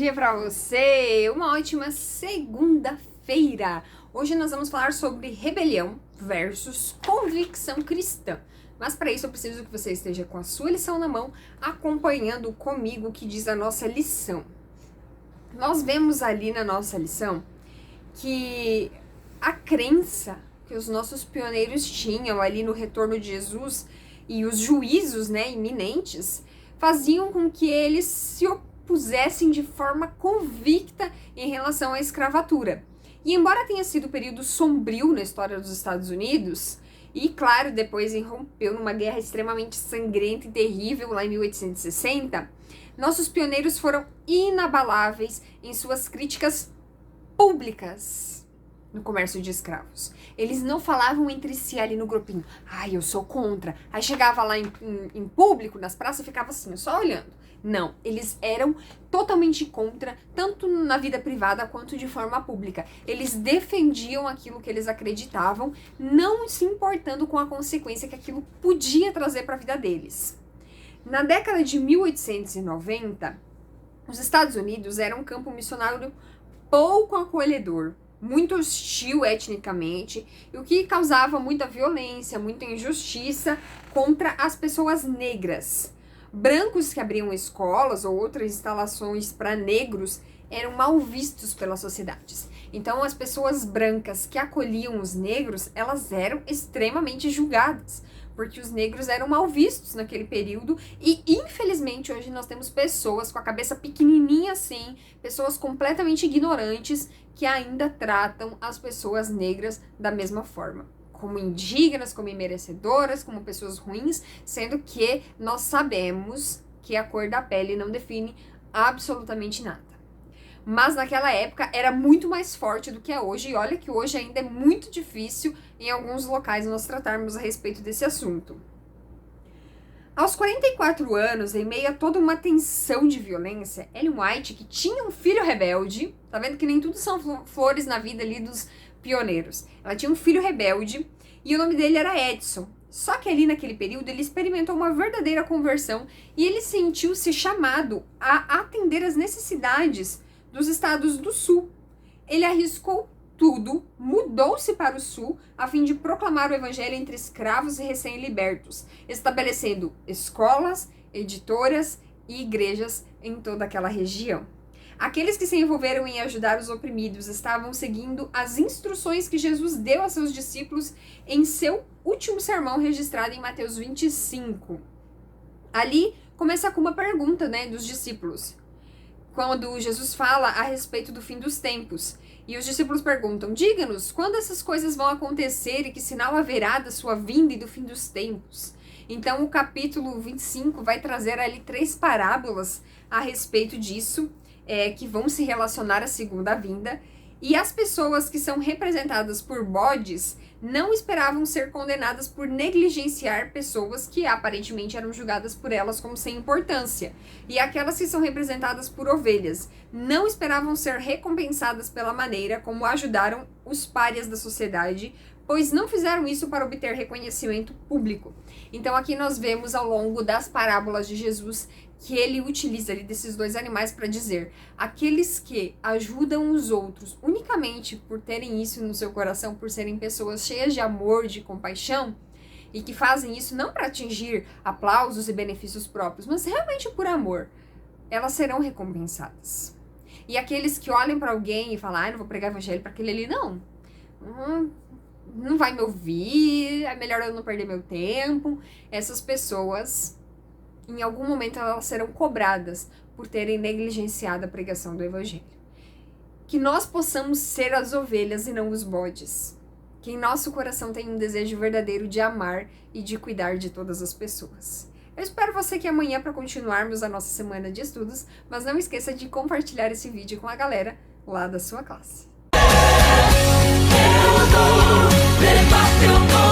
dia para você! Uma ótima segunda-feira! Hoje nós vamos falar sobre rebelião versus convicção cristã. Mas para isso eu preciso que você esteja com a sua lição na mão, acompanhando comigo o que diz a nossa lição. Nós vemos ali na nossa lição que a crença que os nossos pioneiros tinham ali no retorno de Jesus e os juízos, iminentes, faziam com que eles se opusessem de forma convicta em relação à escravatura. E embora tenha sido um período sombrio na história dos Estados Unidos, e claro, depois irrompeu numa guerra extremamente sangrenta e terrível lá em 1860, nossos pioneiros foram inabaláveis em suas críticas públicas no comércio de escravos. Eles não falavam entre si ali no grupinho, eu sou contra. Aí chegava lá em público, nas praças, e ficava assim, só olhando. Não, eles eram totalmente contra, tanto na vida privada quanto de forma pública. Eles defendiam aquilo que eles acreditavam, não se importando com a consequência que aquilo podia trazer para a vida deles. Na década de 1890, os Estados Unidos eram um campo missionário pouco acolhedor, muito hostil etnicamente, e o que causava muita violência, muita injustiça contra as pessoas negras. Brancos que abriam escolas ou outras instalações para negros eram mal vistos pelas sociedades. Então, as pessoas brancas que acolhiam os negros, elas eram extremamente julgadas, porque os negros eram mal vistos naquele período e, infelizmente, hoje nós temos pessoas com a cabeça pequenininha assim, pessoas completamente ignorantes que ainda tratam as pessoas negras da mesma forma, como indignas, como imerecedoras, como pessoas ruins, sendo que nós sabemos que a cor da pele não define absolutamente nada. Mas naquela época era muito mais forte do que é hoje, e olha que hoje ainda é muito difícil em alguns locais nós tratarmos a respeito desse assunto. Aos 44 anos, em meio a toda uma tensão de violência, Ellen White, que tinha um filho rebelde, tá vendo que nem tudo são flores na vida ali dos pioneiros, ela tinha um filho rebelde e o nome dele era Edson. Só que ali naquele período ele experimentou uma verdadeira conversão e ele sentiu-se chamado a atender às necessidades dos estados do sul. Ele arriscou tudo, mudou-se para o sul a fim de proclamar o evangelho entre escravos e recém-libertos, estabelecendo escolas, editoras e igrejas em toda aquela região. Aqueles que se envolveram em ajudar os oprimidos estavam seguindo as instruções que Jesus deu a seus discípulos em seu último sermão registrado em Mateus 25. Ali começa com uma pergunta, dos discípulos, quando Jesus fala a respeito do fim dos tempos. E os discípulos perguntam, diga-nos, quando essas coisas vão acontecer e que sinal haverá da sua vinda e do fim dos tempos? Então o capítulo 25 vai trazer ali 3 parábolas a respeito disso, que vão se relacionar à segunda vinda. E as pessoas que são representadas por bodes não esperavam ser condenadas por negligenciar pessoas que aparentemente eram julgadas por elas como sem importância. E aquelas que são representadas por ovelhas não esperavam ser recompensadas pela maneira como ajudaram os párias da sociedade, pois não fizeram isso para obter reconhecimento público. Então aqui nós vemos ao longo das parábolas de Jesus que ele utiliza ali desses 2 animais para dizer, aqueles que ajudam os outros unicamente por terem isso no seu coração, por serem pessoas cheias de amor, de compaixão, e que fazem isso não para atingir aplausos e benefícios próprios, mas realmente por amor, elas serão recompensadas. E aqueles que olham para alguém e falam, não vou pregar evangelho para aquele ali, não vai me ouvir, é melhor eu não perder meu tempo. Essas pessoas, em algum momento, elas serão cobradas por terem negligenciado a pregação do evangelho. Que nós possamos ser as ovelhas e não os bodes. Que em nosso coração tenha um desejo verdadeiro de amar e de cuidar de todas as pessoas. Eu espero você aqui amanhã para continuarmos a nossa semana de estudos, mas não esqueça de compartilhar esse vídeo com a galera lá da sua classe. Eu dou,